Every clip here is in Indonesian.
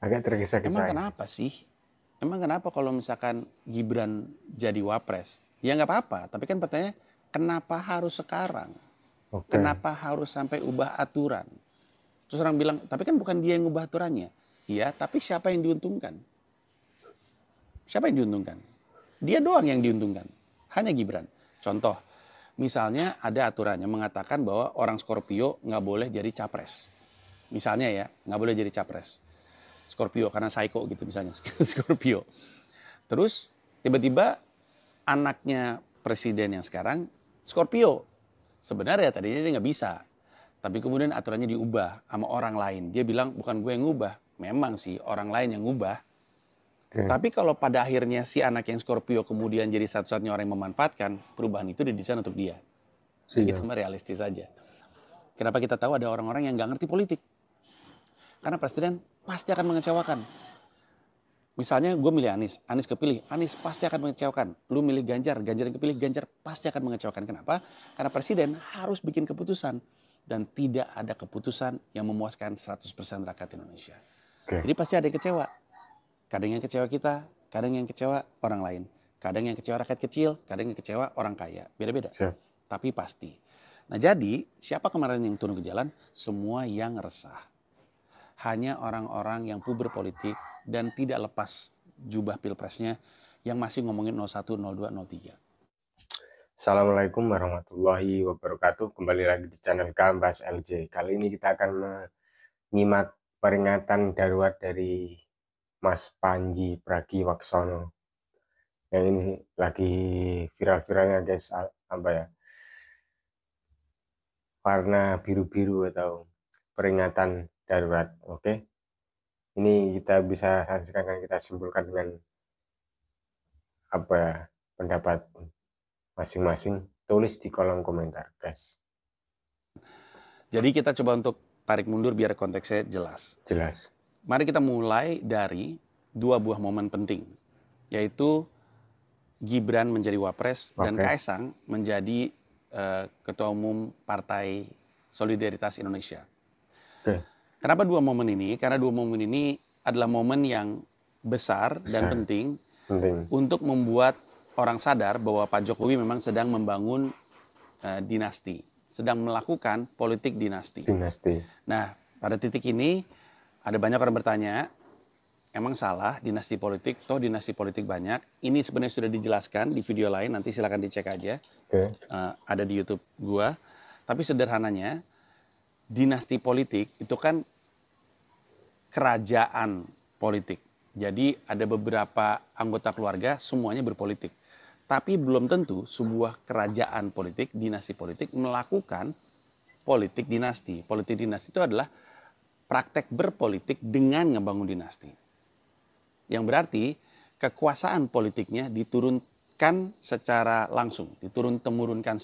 agak tergesa-gesa Emang ini. kenapa sih? Emang kenapa kalau misalkan Gibran jadi wapres? Ya nggak apa-apa, tapi kan pertanyaannya kenapa harus sekarang? Oke. Kenapa harus sampai ubah aturan? Terus orang bilang, tapi kan bukan dia yang ubah aturannya. Iya, tapi siapa yang diuntungkan? Siapa yang diuntungkan? Dia doang yang diuntungkan. Hanya Gibran. Contoh, misalnya ada aturannya mengatakan bahwa orang Scorpio nggak boleh jadi capres. Misalnya ya, nggak boleh jadi capres. Scorpio karena psycho gitu misalnya, Scorpio. Terus tiba-tiba anaknya presiden yang sekarang Scorpio. Sebenarnya tadinya dia nggak bisa. Tapi kemudian aturannya diubah sama orang lain. Dia bilang bukan gue yang ngubah. Memang sih orang lain yang ngubah. Oke. Tapi kalau pada akhirnya si anak yang Scorpio kemudian jadi satu-satunya orang yang memanfaatkan, perubahan itu didesain untuk dia. Nah, kita mah realistis aja. Kenapa kita tahu ada orang-orang yang nggak ngerti politik? Karena presiden pasti akan mengecewakan. Misalnya gue milih Anies, Anies kepilih, Anies pasti akan mengecewakan. Lu milih Ganjar, Ganjar yang kepilih, Ganjar pasti akan mengecewakan. Kenapa? Karena presiden harus bikin keputusan. Dan tidak ada keputusan yang memuaskan 100% rakyat Indonesia. Oke. Jadi pasti ada yang kecewa. Kadang yang kecewa kita, kadang yang kecewa orang lain. Kadang yang kecewa rakyat kecil, kadang yang kecewa orang kaya. Beda-beda. Siap. Tapi pasti. Nah jadi, siapa kemarin yang turun ke jalan? Semua yang resah. Hanya orang-orang yang puber politik dan tidak lepas jubah pilpresnya yang masih ngomongin 01, 02, 03. Assalamualaikum warahmatullahi wabarakatuh. Kembali lagi di channel Gambas LJ. Kali ini kita akan menyimak peringatan darurat dari Mas Panji Pragiwaksono. Yang ini lagi viral-viralnya guys, apa ya? Warna biru-biru atau peringatan darurat. Oke. Ini kita bisa saksikan dan kita simpulkan dengan apa ya, pendapat masing-masing, tulis di kolom komentar guys. Jadi kita coba untuk tarik mundur biar konteksnya jelas. Jelas. Mari kita mulai dari dua buah momen penting, yaitu Gibran menjadi wapres dan Kaesang menjadi ketua umum Partai Solidaritas Indonesia. Oke. Kenapa dua momen ini? Karena dua momen ini adalah momen yang besar dan penting untuk membuat orang sadar bahwa Pak Jokowi memang sedang membangun dinasti, sedang melakukan politik dinasti. Nah, pada titik ini ada banyak orang bertanya, emang salah dinasti politik? Toh dinasti politik banyak. Ini sebenarnya sudah dijelaskan di video lain, nanti silakan dicek aja. Ada di YouTube gua. Tapi sederhananya, dinasti politik itu kan kerajaan politik. Jadi ada beberapa anggota keluarga semuanya berpolitik. Tapi belum tentu sebuah kerajaan politik, dinasti politik melakukan politik dinasti. Politik dinasti itu adalah praktek berpolitik dengan ngebangun dinasti. Yang berarti kekuasaan politiknya diturunkan secara langsung, diturun-temurunkan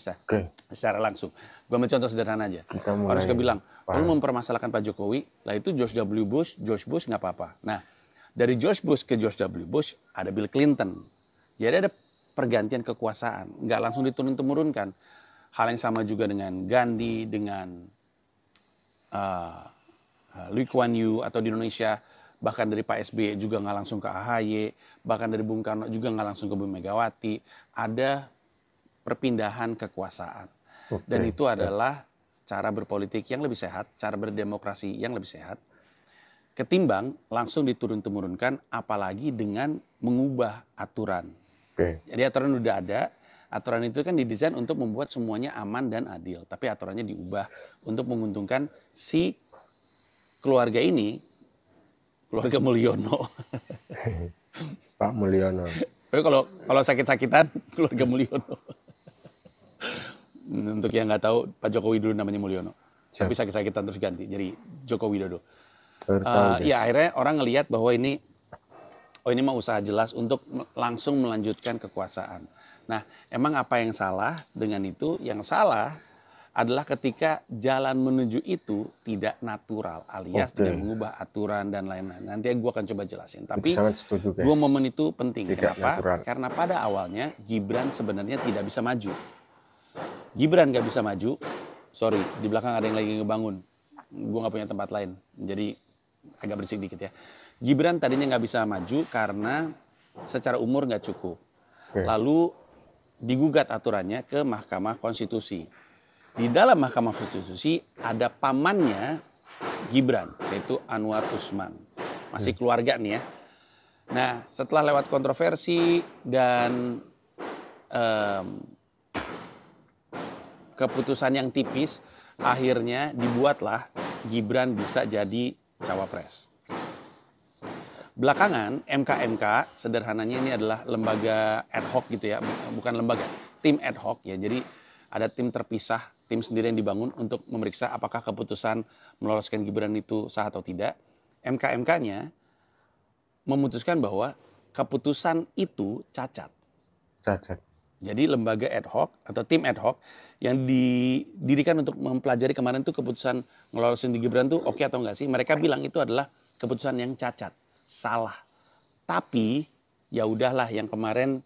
secara langsung. Gue ambil contoh sederhana aja. Orang suka bilang, lu mempermasalahkan Pak Jokowi, lah itu George Bush nggak apa-apa. Nah, dari George Bush ke George W. Bush ada Bill Clinton. Jadi ada pergantian kekuasaan, nggak langsung diturun-temurunkan. Hal yang sama juga dengan Gandhi, dengan Lee Kuan Yew, atau di Indonesia bahkan dari Pak SBY juga nggak langsung ke AHY, bahkan dari Bung Karno juga nggak langsung ke Bu Megawati. Ada perpindahan kekuasaan. Dan itu adalah cara berpolitik yang lebih sehat, cara berdemokrasi yang lebih sehat, ketimbang langsung diturun-temurunkan, apalagi dengan mengubah aturan. Jadi aturan udah ada, aturan itu kan didesain untuk membuat semuanya aman dan adil. Tapi aturannya diubah untuk menguntungkan si keluarga ini, keluarga Mulyono. Pak Mulyono. Tapi kalau sakit-sakitan, keluarga Mulyono. Untuk yang nggak tahu, Pak Jokowi dulu namanya Mulyono. Tapi sakit-sakitan terus ganti, jadi Joko Widodo. Ya akhirnya orang ngelihat bahwa ini mah usaha jelas untuk langsung melanjutkan kekuasaan. Nah, emang apa yang salah dengan itu? Yang salah adalah ketika jalan menuju itu tidak natural, alias tidak mengubah aturan dan lain-lain. Nanti gue akan coba jelasin. Tapi dua momen itu penting. Kenapa? Karena pada awalnya Gibran sebenarnya tidak bisa maju. Gibran gak bisa maju. Sorry, di belakang ada yang lagi ngebangun. Gue gak punya tempat lain. Jadi agak berisik dikit ya. Gibran tadinya nggak bisa maju karena secara umur nggak cukup. Lalu digugat aturannya ke Mahkamah Konstitusi. Di dalam Mahkamah Konstitusi ada pamannya Gibran, yaitu Anwar Usman. Masih keluarga nih ya. Nah, setelah lewat kontroversi dan keputusan yang tipis, akhirnya dibuatlah Gibran bisa jadi cawapres. Belakangan MK sederhananya ini adalah lembaga ad hoc gitu ya, bukan lembaga, tim ad hoc ya. Jadi ada tim terpisah, tim sendiri yang dibangun untuk memeriksa apakah keputusan meloloskan Gibran itu sah atau tidak. MK-nya memutuskan bahwa keputusan itu cacat. Cacat. Jadi lembaga ad hoc atau tim ad hoc yang didirikan untuk mempelajari kemarin tuh keputusan ngelolosin di Gibran tuh oke atau enggak sih. Mereka bilang itu adalah keputusan yang cacat, salah. Tapi ya udahlah yang kemarin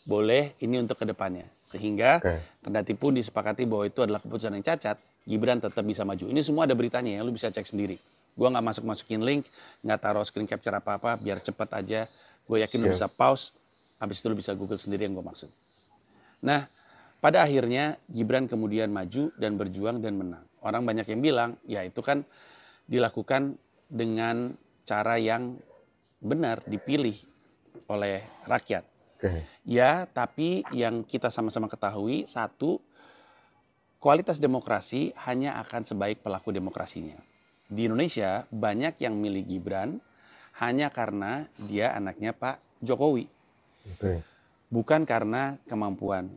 boleh ini untuk kedepannya. Sehingga kendati pun disepakati bahwa itu adalah keputusan yang cacat, Gibran tetap bisa maju. Ini semua ada beritanya ya, lu bisa cek sendiri. Gua nggak masukin link, nggak taruh screen capture apa-apa, biar cepet aja. Gue yakin lu bisa pause, habis itu lu bisa Google sendiri yang gue maksud. Nah, pada akhirnya Gibran kemudian maju dan berjuang dan menang. Orang banyak yang bilang, ya itu kan dilakukan dengan cara yang benar, dipilih oleh rakyat. Ya, tapi yang kita sama-sama ketahui, satu, kualitas demokrasi hanya akan sebaik pelaku demokrasinya. Di Indonesia banyak yang milih Gibran hanya karena dia anaknya Pak Jokowi. Bukan karena kemampuan.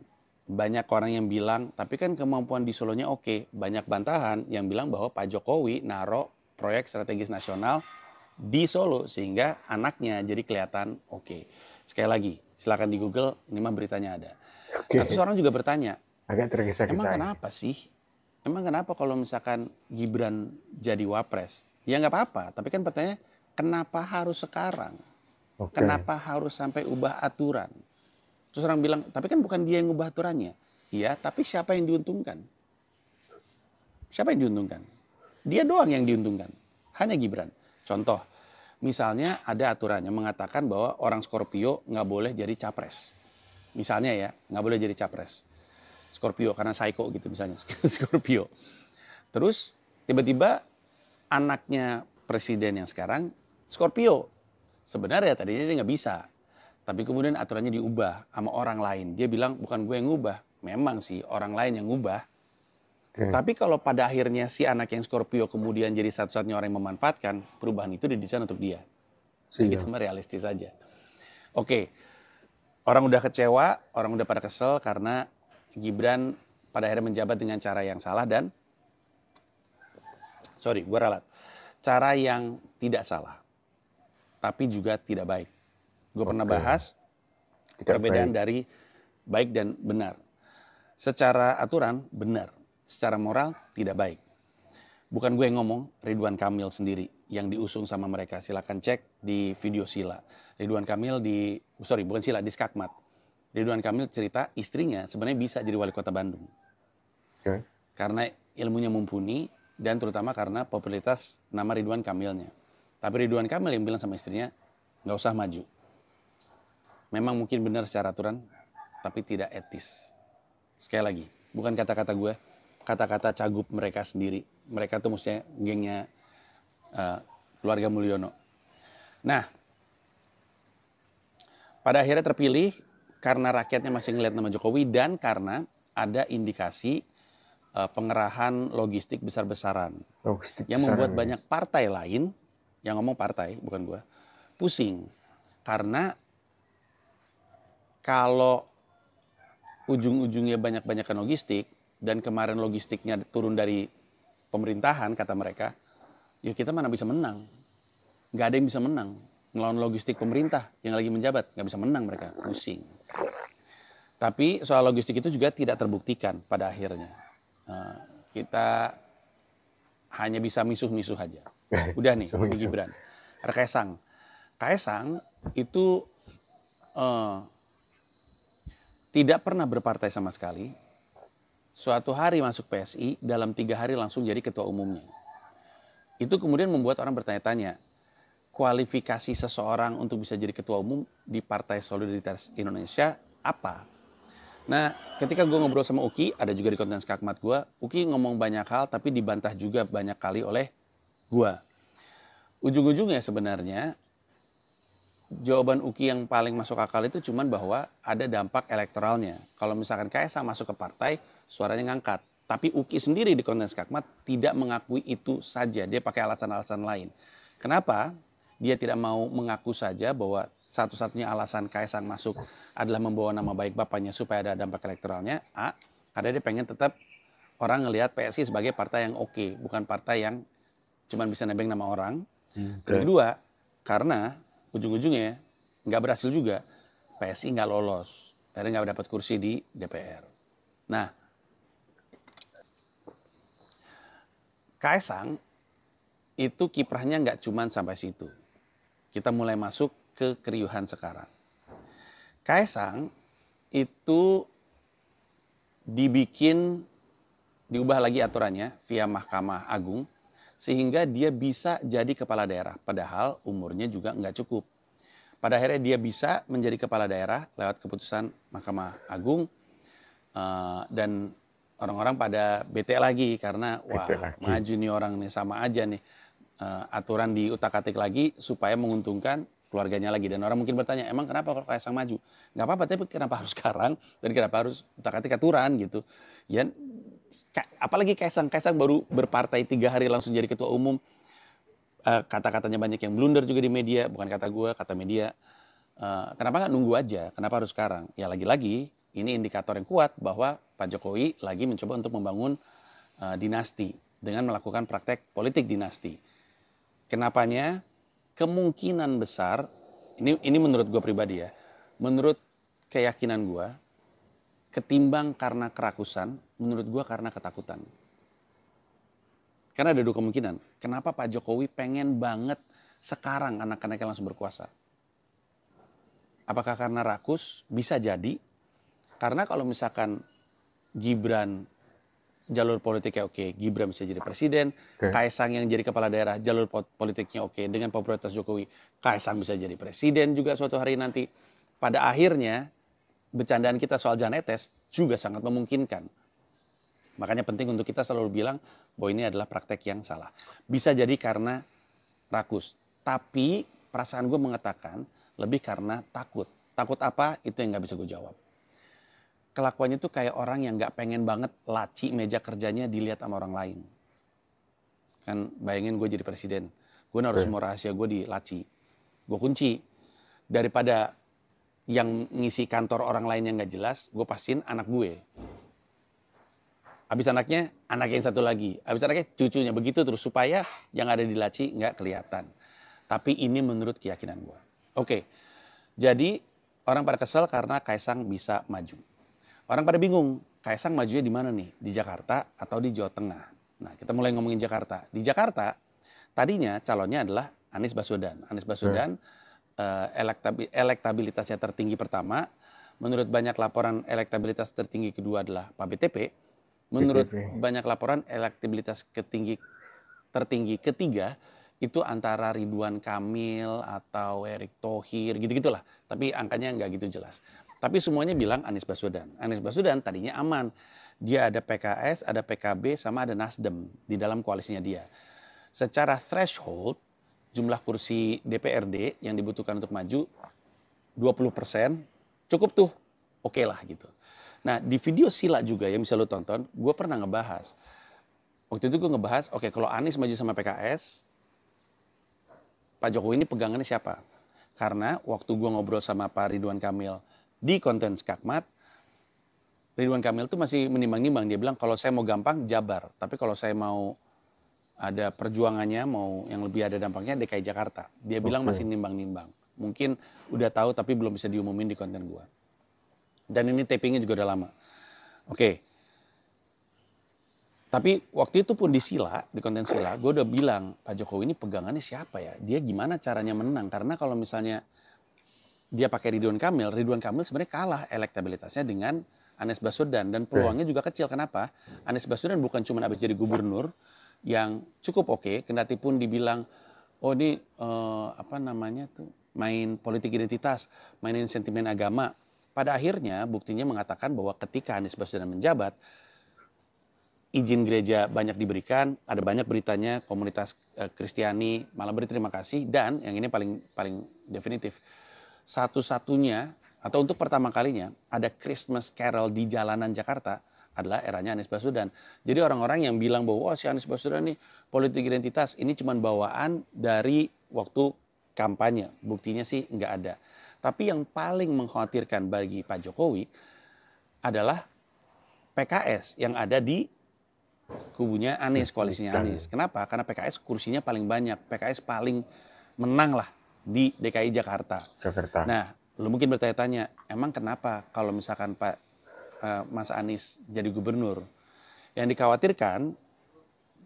Banyak orang yang bilang, tapi kan kemampuan di Solonya oke. Banyak bantahan yang bilang bahwa Pak Jokowi naruh proyek strategis nasional di Solo sehingga anaknya jadi kelihatan oke. Sekali lagi, silakan di Google, ini mah beritanya ada. Nah, terus orang juga bertanya, agak tergesa-gesa. emang kenapa sih? Emang kenapa kalau misalkan Gibran jadi wapres? Ya nggak apa-apa, tapi kan pertanyaannya kenapa harus sekarang? Kenapa harus sampai ubah aturan? Terus orang bilang, tapi kan bukan dia yang ubah aturannya. Iya, tapi siapa yang diuntungkan? Siapa yang diuntungkan? Dia doang yang diuntungkan. Hanya Gibran. Contoh, misalnya ada aturan yang mengatakan bahwa orang Scorpio nggak boleh jadi capres. Misalnya ya, nggak boleh jadi capres. Scorpio, karena psycho gitu misalnya. Scorpio. Terus tiba-tiba anaknya presiden yang sekarang Scorpio. Sebenarnya tadinya dia nggak bisa. Tapi kemudian aturannya diubah sama orang lain. Dia bilang bukan gue yang ngubah. Memang sih orang lain yang ngubah. Tapi kalau pada akhirnya si anak yang Scorpio kemudian jadi satu-satunya orang yang memanfaatkan, perubahan itu didesain untuk dia. Itu mah realistis saja. Oke, orang udah kecewa, orang udah pada kesel karena Gibran pada akhirnya menjabat dengan cara yang salah dan, sorry, gue ralat. Cara yang tidak salah, tapi juga tidak baik. Gue pernah bahas perbedaan dari baik dan benar. Secara aturan benar, secara moral tidak baik. Bukan gue yang ngomong, Ridwan Kamil sendiri yang diusung sama mereka. Silakan cek di video Sila. Ridwan Kamil di Skakmat. Ridwan Kamil cerita istrinya sebenarnya bisa jadi wali kota Bandung. Karena ilmunya mumpuni dan terutama karena popularitas nama Ridwan Kamilnya. Tapi Ridwan Kamil yang bilang sama istrinya, nggak usah maju. Memang mungkin benar secara aturan, tapi tidak etis. Sekali lagi, bukan kata-kata gue, kata-kata cagup mereka sendiri. Mereka tuh maksudnya gengnya keluarga Mulyono. Nah, pada akhirnya terpilih karena rakyatnya masih ngeliat nama Jokowi dan karena ada indikasi pengerahan logistik besar-besaran. Yang membuat banyak partai lain, yang ngomong partai, bukan gue, pusing. Karena kalau ujung-ujungnya banyak-banyakan logistik dan kemarin logistiknya turun dari pemerintahan kata mereka, ya kita mana bisa menang. Nggak ada yang bisa menang. Melawan logistik pemerintah yang lagi menjabat, nggak bisa menang mereka, pusing. Tapi soal logistik itu juga tidak terbuktikan pada akhirnya. Kita hanya bisa misuh-misuh aja. Udah nih, di Gibran. Ada Kaesang. Kaesang itu tidak pernah berpartai sama sekali. Suatu hari masuk PSI, dalam 3 hari langsung jadi ketua umumnya. Itu kemudian membuat orang bertanya-tanya, kualifikasi seseorang untuk bisa jadi ketua umum di Partai Solidaritas Indonesia apa? Nah, ketika gue ngobrol sama Uki, ada juga di konten Skakmat gue, Uki ngomong banyak hal tapi dibantah juga banyak kali oleh gue. Ujung-ujungnya sebenarnya jawaban Uki yang paling masuk akal itu cuman bahwa ada dampak elektoralnya. Kalau misalkan Kaisang masuk ke partai, suaranya ngangkat. Tapi Uki sendiri di konten Skakmat tidak mengakui itu saja. Dia pakai alasan-alasan lain. Kenapa? Dia tidak mau mengaku saja bahwa satu-satunya alasan Kaisang masuk adalah membawa nama baik bapaknya supaya ada dampak elektoralnya. A, karena dia pengen tetap orang ngelihat PSI sebagai partai yang oke, bukan partai yang cuma bisa nebeng nama orang. Dan kedua, karena ujung-ujungnya nggak berhasil juga, PSI nggak lolos, akhirnya nggak dapat kursi di DPR. Nah, Kaisang itu kiprahnya nggak cuma sampai situ. Kita mulai masuk ke keriuhan sekarang. Kaisang itu diubah lagi aturannya via Mahkamah Agung, sehingga dia bisa jadi kepala daerah. Padahal umurnya juga nggak cukup. Pada akhirnya dia bisa menjadi kepala daerah lewat keputusan Mahkamah Agung. Dan orang-orang pada bete lagi karena wah maju nih orang nih, sama aja nih. Aturan diutak-atik lagi supaya menguntungkan keluarganya lagi. Dan orang mungkin bertanya, emang kenapa kalau Kaisang maju? Nggak apa-apa, tapi kenapa harus sekarang? Dan kenapa harus utak-atik aturan gitu? Ya, apalagi Kaisang baru berpartai 3 hari langsung jadi ketua umum. Kata-katanya banyak yang blunder juga di media, bukan kata gue, kata media. Kenapa nggak nunggu aja? Kenapa harus sekarang? Ya lagi-lagi ini indikator yang kuat bahwa Pak Jokowi lagi mencoba untuk membangun dinasti dengan melakukan praktek politik dinasti. Kenapanya? Kemungkinan besar, ini menurut gue pribadi ya, menurut keyakinan gue, ketimbang karena kerakusan, menurut gue karena ketakutan. Karena ada 2 kemungkinan. Kenapa Pak Jokowi pengen banget sekarang anak-anaknya langsung berkuasa? Apakah karena rakus? Bisa jadi. Karena kalau misalkan Gibran jalur politiknya oke, Gibran bisa jadi presiden. Kaisang yang jadi kepala daerah, jalur politiknya oke, dengan popularitas Jokowi, Kaisang bisa jadi presiden juga suatu hari nanti. Pada akhirnya, bercandaan kita soal Jan Etes juga sangat memungkinkan. Makanya penting untuk kita selalu bilang bahwa ini adalah praktek yang salah. Bisa jadi karena rakus. Tapi perasaan gue mengatakan lebih karena takut. Takut apa? Itu yang gak bisa gue jawab. Kelakuannya tuh kayak orang yang gak pengen banget laci meja kerjanya dilihat sama orang lain. Kan bayangin gue jadi presiden. Gue naruh semua rahasia gue di laci. Gue kunci. Daripada yang ngisi kantor orang lain yang gak jelas, gue pastiin anak gue. Habis anaknya, anak yang satu lagi. Habis anaknya, cucunya. Begitu terus supaya yang ada di laci nggak kelihatan. Tapi ini menurut keyakinan gue. Oke, jadi orang pada kesel karena Kaisang bisa maju. Orang pada bingung, Kaisang majunya di mana nih? Di Jakarta atau di Jawa Tengah? Nah, kita mulai ngomongin Jakarta. Di Jakarta, tadinya calonnya adalah Anies Baswedan. Anies Baswedan elektabilitasnya tertinggi pertama. Menurut banyak laporan, elektabilitas tertinggi kedua adalah Pak BTP. Menurut banyak laporan, elektabilitas tertinggi ketiga itu antara Ridwan Kamil atau Erick Thohir, gitu-gitulah. Tapi angkanya nggak gitu jelas. Tapi semuanya bilang Anies Baswedan. Anies Baswedan tadinya aman. Dia ada PKS, ada PKB, sama ada Nasdem di dalam koalisinya dia. Secara threshold, jumlah kursi DPRD yang dibutuhkan untuk maju 20%, cukup tuh, oke lah gitu. Nah, di video Sila juga yang bisa lo tonton, gue pernah ngebahas. Waktu itu gue ngebahas, oke, kalau Anies maju sama PKS, Pak Jokowi ini pegangannya siapa? Karena waktu gue ngobrol sama Pak Ridwan Kamil di konten Skakmat, Ridwan Kamil tuh masih menimbang-nimbang. Dia bilang, kalau saya mau gampang, Jabar. Tapi kalau saya mau ada perjuangannya, mau yang lebih ada dampaknya, DKI Jakarta. Dia bilang masih nimbang-nimbang. Mungkin udah tahu tapi belum bisa diumumin di konten gue. Dan ini tapingnya juga udah lama. Oke. Tapi waktu itu pun di Sila, di konten Sila, gue udah bilang, Pak Jokowi ini pegangannya siapa ya? Dia gimana caranya menang? Karena kalau misalnya dia pakai Ridwan Kamil sebenarnya kalah elektabilitasnya dengan Anies Baswedan. Dan peluangnya juga kecil. Kenapa? Anies Baswedan bukan cuma habis jadi gubernur yang cukup oke, kendati pun dibilang oh ini apa namanya tuh, main politik identitas, mainin sentimen agama. Pada akhirnya buktinya mengatakan bahwa ketika Anies Baswedan menjabat, izin gereja banyak diberikan, ada banyak beritanya, komunitas Kristiani malah berterima kasih, dan yang ini paling definitif, satu-satunya atau untuk pertama kalinya ada Christmas Carol di jalanan Jakarta adalah eranya Anies Baswedan. Jadi orang-orang yang bilang bahwa si Anies Baswedan nih politik identitas, ini cuma bawaan dari waktu kampanye, buktinya sih nggak ada. Tapi yang paling mengkhawatirkan bagi Pak Jokowi adalah PKS yang ada di kubunya Anies, koalisinya Anies. Kenapa? Karena PKS kursinya paling banyak. PKS paling menang lah di DKI Jakarta. Nah, lu mungkin bertanya-tanya, emang kenapa kalau misalkan Mas Anies jadi gubernur? Yang dikhawatirkan,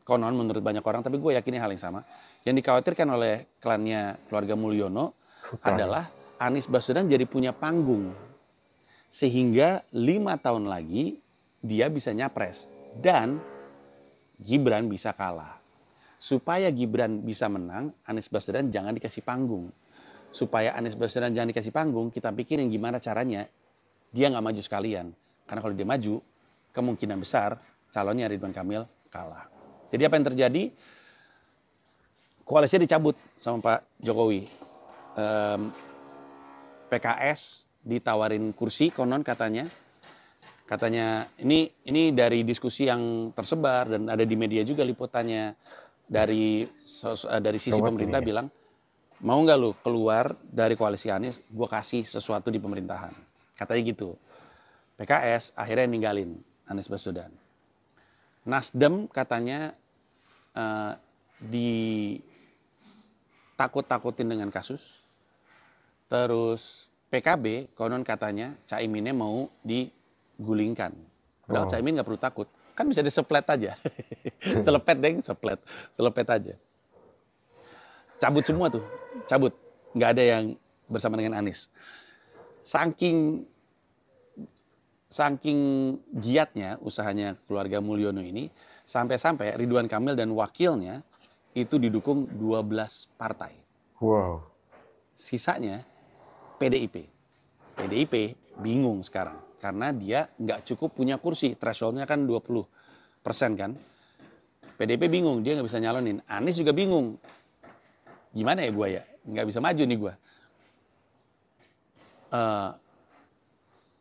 konon menurut banyak orang, tapi gue yakini hal yang sama, yang dikhawatirkan oleh klannya keluarga Mulyono adalah Anies Baswedan jadi punya panggung. Sehingga 5 tahun lagi dia bisa nyapres. Dan Gibran bisa kalah. Supaya Gibran bisa menang, Anies Baswedan jangan dikasih panggung. Supaya Anies Baswedan jangan dikasih panggung, kita pikirin gimana caranya dia nggak maju sekalian. Karena kalau dia maju, kemungkinan besar calonnya Ridwan Kamil kalah. Jadi apa yang terjadi? Koalisinya dicabut sama Pak Jokowi. PKS ditawarin kursi konon katanya. Katanya ini dari diskusi yang tersebar dan ada di media juga liputannya dari sisi pemerintah bilang, mau nggak lu keluar dari koalisi Anies, gue kasih sesuatu di pemerintahan. Katanya gitu. PKS akhirnya ninggalin Anies Baswedan. Nasdem katanya ditakut-takutin dengan kasus. Terus PKB konon katanya Caiminnya mau digulingkan. Padahal Caimin nggak perlu takut. Kan bisa diseplet aja. Selepet deng, selepet aja. Cabut semua tuh, cabut. Nggak ada yang bersama dengan Anies. Saking giatnya usahanya keluarga Mulyono ini, sampai-sampai Ridwan Kamil dan wakilnya itu didukung 12 partai. Wow. Sisanya PDIP. PDIP bingung sekarang karena dia nggak cukup punya kursi, thresholdnya kan 20% kan. PDIP bingung, dia nggak bisa nyalonin. Anies juga bingung, gimana ya gue ya, nggak bisa maju nih gue.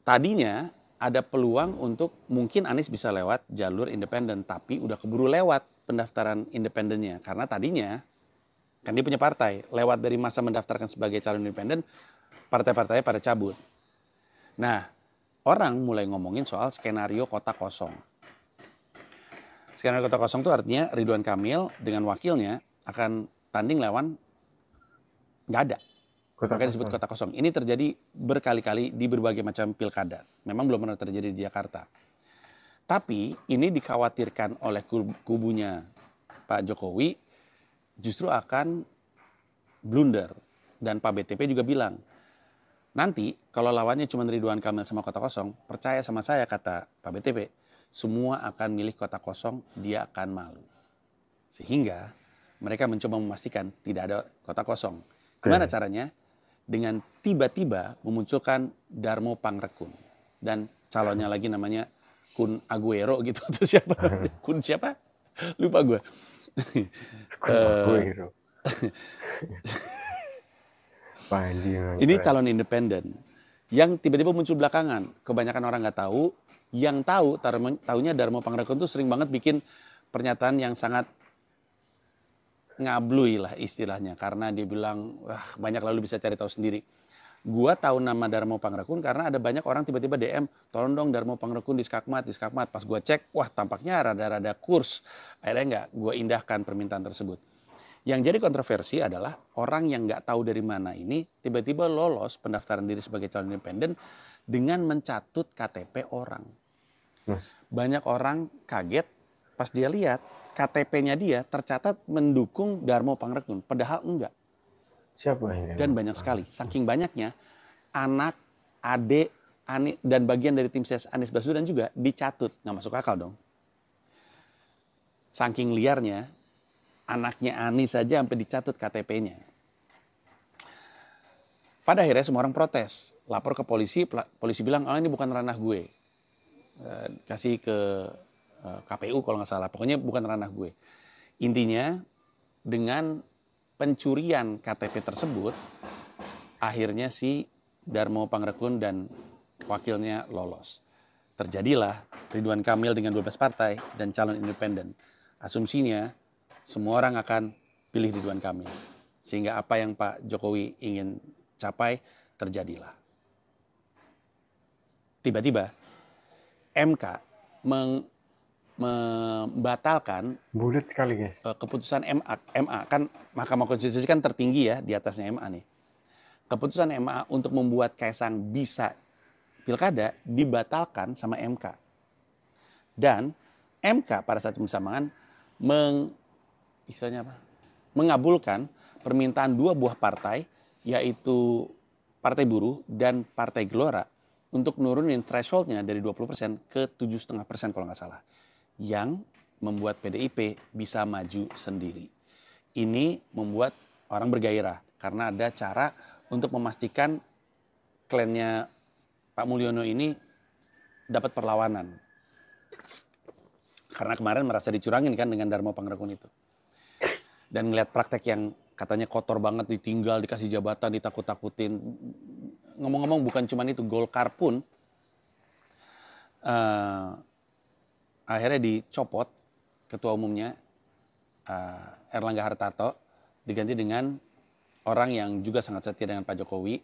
Tadinya ada peluang untuk mungkin Anies bisa lewat jalur independen, tapi udah keburu lewat pendaftaran independennya. Karena tadinya kan dia punya partai, lewat dari masa mendaftarkan sebagai calon independen, partai-partainya pada cabut. Nah, orang mulai ngomongin soal skenario kota kosong. Skenario kota kosong itu artinya Ridwan Kamil dengan wakilnya akan tanding lawan nggak ada. Makanya disebut kota kosong. Ini terjadi berkali-kali di berbagai macam pilkada. Memang belum pernah terjadi di Jakarta. Tapi ini dikhawatirkan oleh kubunya Pak Jokowi justru akan blunder. Dan Pak BTP juga bilang, nanti kalau lawannya cuma Ridwan Kamil sama kota kosong, percaya sama saya, kata Pak BTP, semua akan milih kota kosong, dia akan malu. Sehingga mereka mencoba memastikan tidak ada kota kosong. Gimana caranya? Dengan tiba-tiba memunculkan Darmo Pangrekun. Dan calonnya lagi namanya Kun Aguero gitu. Atau siapa? Kun siapa? Lupa gue. Kun Aguero. Ini calon independen yang tiba-tiba muncul belakangan. Kebanyakan orang nggak tahu. Yang tahunya Darmo Pangrekun tuh sering banget bikin pernyataan yang sangat ngabluy lah istilahnya. Karena dia bilang, wah banyak lalu bisa cari tahu sendiri. Gua tahu nama Darmo Pangrekun karena ada banyak orang tiba-tiba DM, tolong dong Darmo Pangrekun di Skakmat. Pas gua cek, wah tampaknya rada-rada kurs. Akhirnya nggak gua indahkan permintaan tersebut. Yang jadi kontroversi adalah orang yang nggak tahu dari mana ini tiba-tiba lolos pendaftaran diri sebagai calon independen dengan mencatut KTP orang. Banyak orang kaget pas dia lihat KTP-nya dia tercatat mendukung Darmo Pangrekun, padahal enggak. Siapa ini? Dan banyak sekali, saking banyaknya anak, adik, dan bagian dari tim ses Anies Baswedan juga dicatut, nggak masuk akal dong. Saking liarnya Anaknya Anies saja sampai dicatut KTP-nya. Pada akhirnya semua orang protes, lapor ke polisi, polisi bilang, oh ini bukan ranah gue. Kasih ke KPU kalau nggak salah, pokoknya bukan ranah gue. Intinya dengan pencurian KTP tersebut, akhirnya si Darmo Pangrekun dan wakilnya lolos. Terjadilah Ridwan Kamil dengan 12 partai dan calon independen. Asumsinya semua orang akan pilih Ridwan Kamil. Sehingga apa yang Pak Jokowi ingin capai terjadilah. Tiba-tiba MK membatalkan Bulat sekali guys. keputusan MA kan Mahkamah Konstitusi kan tertinggi ya di atasnya MA nih. Keputusan MA untuk membuat Kaisang bisa pilkada dibatalkan sama MK. Dan MK pada saat bersamaan mengabulkan permintaan dua buah partai, yaitu Partai Buruh dan Partai Gelora, untuk nurunin thresholdnya dari 20% ke 7,5% kalau nggak salah. Yang membuat PDIP bisa maju sendiri. Ini membuat orang bergairah karena ada cara untuk memastikan klannya Pak Mulyono ini dapat perlawanan. Karena kemarin merasa dicurangin kan dengan Darmo Pangrekun itu. Dan ngeliat praktek yang katanya kotor banget, ditinggal, dikasih jabatan, ditakut-takutin. Ngomong-ngomong bukan cuma itu, Golkar pun akhirnya dicopot ketua umumnya Erlangga Hartarto, diganti dengan orang yang juga sangat setia dengan Pak Jokowi.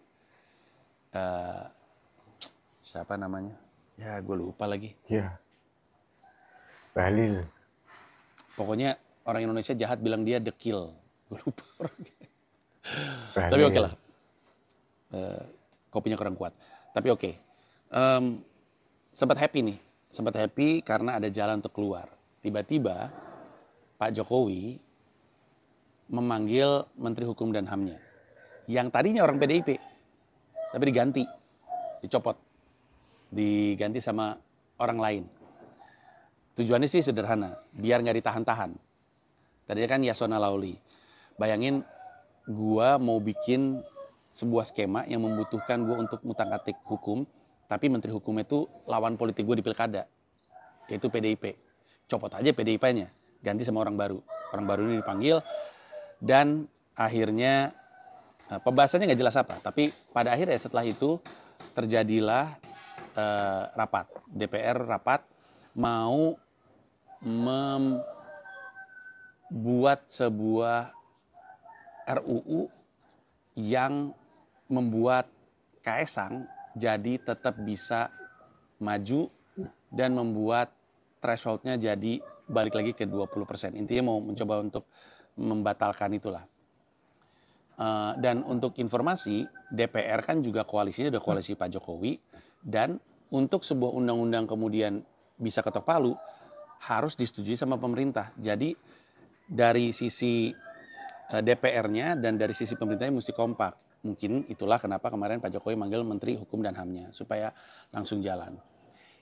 Siapa namanya? Ya gue lupa lagi. Ya. Bahlil. Pokoknya orang Indonesia jahat bilang dia the kill. Gue lupa orangnya. Tapi oke lah. Kopinya kurang kuat. Tapi oke. Sempat happy nih. Sempat happy karena ada jalan untuk keluar. Tiba-tiba Pak Jokowi memanggil Menteri Hukum dan HAM-nya. Yang tadinya orang PDIP. Tapi diganti. Dicopot. Diganti sama orang lain. Tujuannya sih sederhana. Biar nggak ditahan-tahan. Tadinya kan Yasona Lauli. Bayangin gua mau bikin sebuah skema yang membutuhkan gue untuk ngutak-atik hukum, tapi menteri hukum itu lawan politik gue di pilkada, yaitu PDIP. Copot aja PDIP-nya, ganti sama orang baru. Orang baru ini dipanggil, dan akhirnya pembahasannya nggak jelas apa, tapi pada akhirnya setelah itu terjadilah rapat. DPR rapat mau membuat sebuah RUU yang membuat Kaisang jadi tetap bisa maju dan membuat thresholdnya jadi balik lagi ke 20%. Intinya mau mencoba untuk membatalkan itulah. Dan untuk informasi, DPR kan juga koalisinya udah koalisi Pak Jokowi, dan untuk sebuah undang-undang kemudian bisa ketok palu harus disetujui sama pemerintah. Jadi dari sisi DPR-nya dan dari sisi pemerintahnya mesti kompak. Mungkin itulah kenapa kemarin Pak Jokowi manggil Menteri Hukum dan HAM-nya supaya langsung jalan.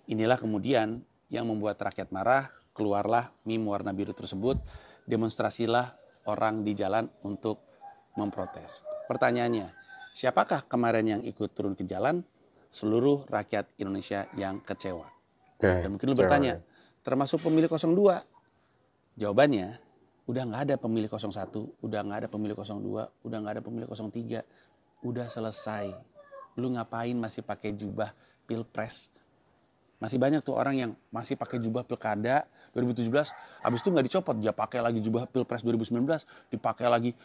Inilah kemudian yang membuat rakyat marah, keluarlah meme warna biru tersebut, demonstrasilah orang di jalan untuk memprotes. Pertanyaannya, siapakah kemarin yang ikut turun ke jalan? Seluruh rakyat Indonesia yang kecewa. Dan mungkin lu bertanya, termasuk pemilih 02? Jawabannya, udah nggak ada pemilih 01, udah nggak ada pemilih 02, udah nggak ada pemilih 03, udah selesai. Lu ngapain masih pakai jubah pilpres? Masih banyak tuh orang yang masih pakai jubah pilkada 2017, habis itu nggak dicopot, dia pakai lagi jubah pilpres 2019, dipakai lagi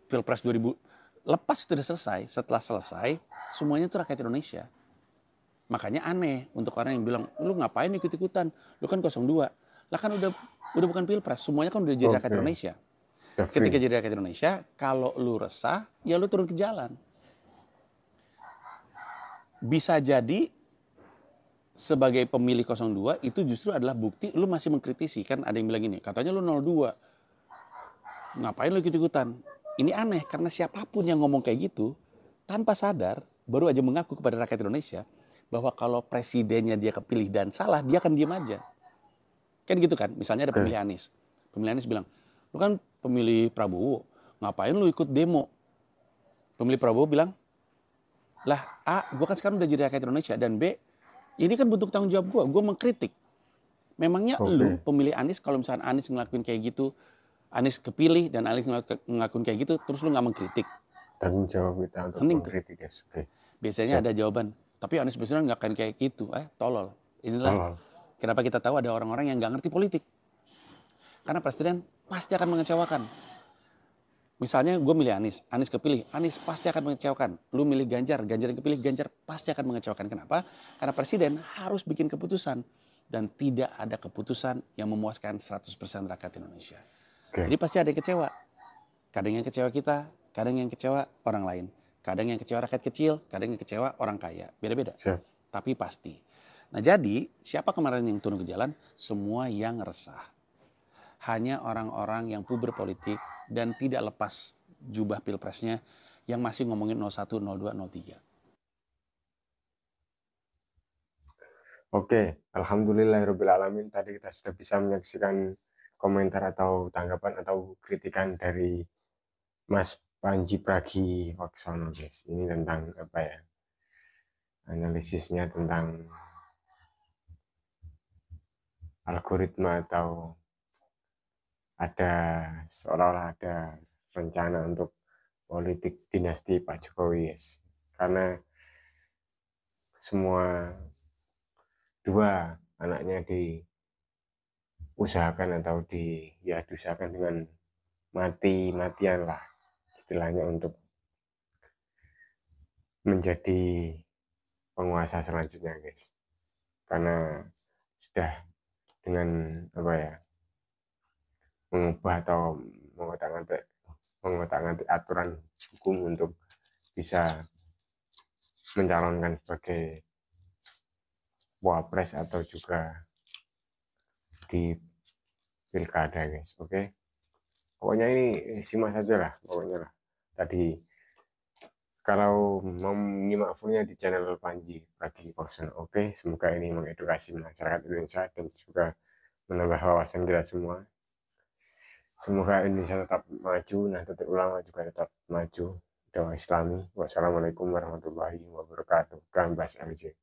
pilpres 2000. Lepas itu udah selesai, setelah selesai, semuanya tuh rakyat Indonesia. Makanya aneh untuk orang yang bilang, lu ngapain ikut-ikutan? Lu kan 02. Lah kan udah bukan pilpres, semuanya kan udah jadi rakyat Indonesia. Ketika jadi rakyat Indonesia, kalau lu resah, ya lu turun ke jalan. Bisa jadi sebagai pemilih 02 itu justru adalah bukti lu masih mengkritisi. Kan ada yang bilang gini, katanya lu 02. Ngapain lu ikut-ikutan? Ini aneh karena siapapun yang ngomong kayak gitu, tanpa sadar, baru aja mengaku kepada rakyat Indonesia bahwa kalau presidennya dia kepilih dan salah, dia akan diam aja. Kan gitu kan, misalnya ada pemilih Anies. Pemilih Anies bilang, lu kan pemilih Prabowo, ngapain lu ikut demo? Pemilih Prabowo bilang, lah A, gue kan sekarang udah jadi rakyat Indonesia, dan B, ini kan bentuk tanggung jawab gue mengkritik. Memangnya lu Oke, pemilih Anies, kalau misalnya Anies ngelakuin kayak gitu, Anies kepilih dan Anies ngelakuin kayak gitu, terus lu nggak mengkritik? tanggung jawab kita untuk Hening tuh. mengkritik, guys. Oke, Biasanya siap. ada jawaban, tapi Anies Baswedan nggak akan kayak gitu. Tolol. Inilah Tolong. kenapa kita tahu ada orang-orang yang nggak ngerti politik. Karena presiden pasti akan mengecewakan. Misalnya gue milih Anies, Anies kepilih, Anies pasti akan mengecewakan. Lu milih Ganjar, Ganjar yang kepilih, Ganjar pasti akan mengecewakan. Kenapa? Karena presiden harus bikin keputusan. Dan tidak ada keputusan yang memuaskan 100% rakyat Indonesia. Oke, Jadi pasti ada yang kecewa. Kadang yang kecewa kita, kadang yang kecewa orang lain. Kadang yang kecewa rakyat kecil, kadang yang kecewa orang kaya. Beda-beda. siap. Tapi pasti. Nah jadi, siapa kemarin yang turun ke jalan? Semua yang resah. Hanya orang-orang yang puber politik dan tidak lepas jubah pilpresnya yang masih ngomongin 01, 02, 03. Oke, alhamdulillahirrahmanirrahim. Tadi kita sudah bisa menyaksikan komentar atau tanggapan atau kritikan dari Mas Panji Pragiwaksono, guys. Ini tentang apa ya? Analisisnya tentang algoritma atau ada seolah-olah ada rencana untuk politik dinasti Pak Jokowi, guys. Karena semua dua anaknya diusahakan atau diusahakan dengan mati-matian lah istilahnya untuk menjadi penguasa selanjutnya, guys. Karena sudah dengan apa ya, mengubah atau mengotak-ngatik aturan hukum untuk bisa mencalonkan sebagai wapres atau juga di pilkada, guys. Oke, pokoknya ini simak saja lah, pokoknya lah. Tadi kalau mau menyimak fullnya di channel Panji Pragiwaksono. Oke, semoga ini mengedukasi masyarakat Indonesia dan juga menambah wawasan kita semua. Semoga Indonesia tetap maju, Nahdlatul Ulama juga tetap maju, dakwah Islami. Wassalamualaikum warahmatullahi wabarakatuh. Gambas LJ.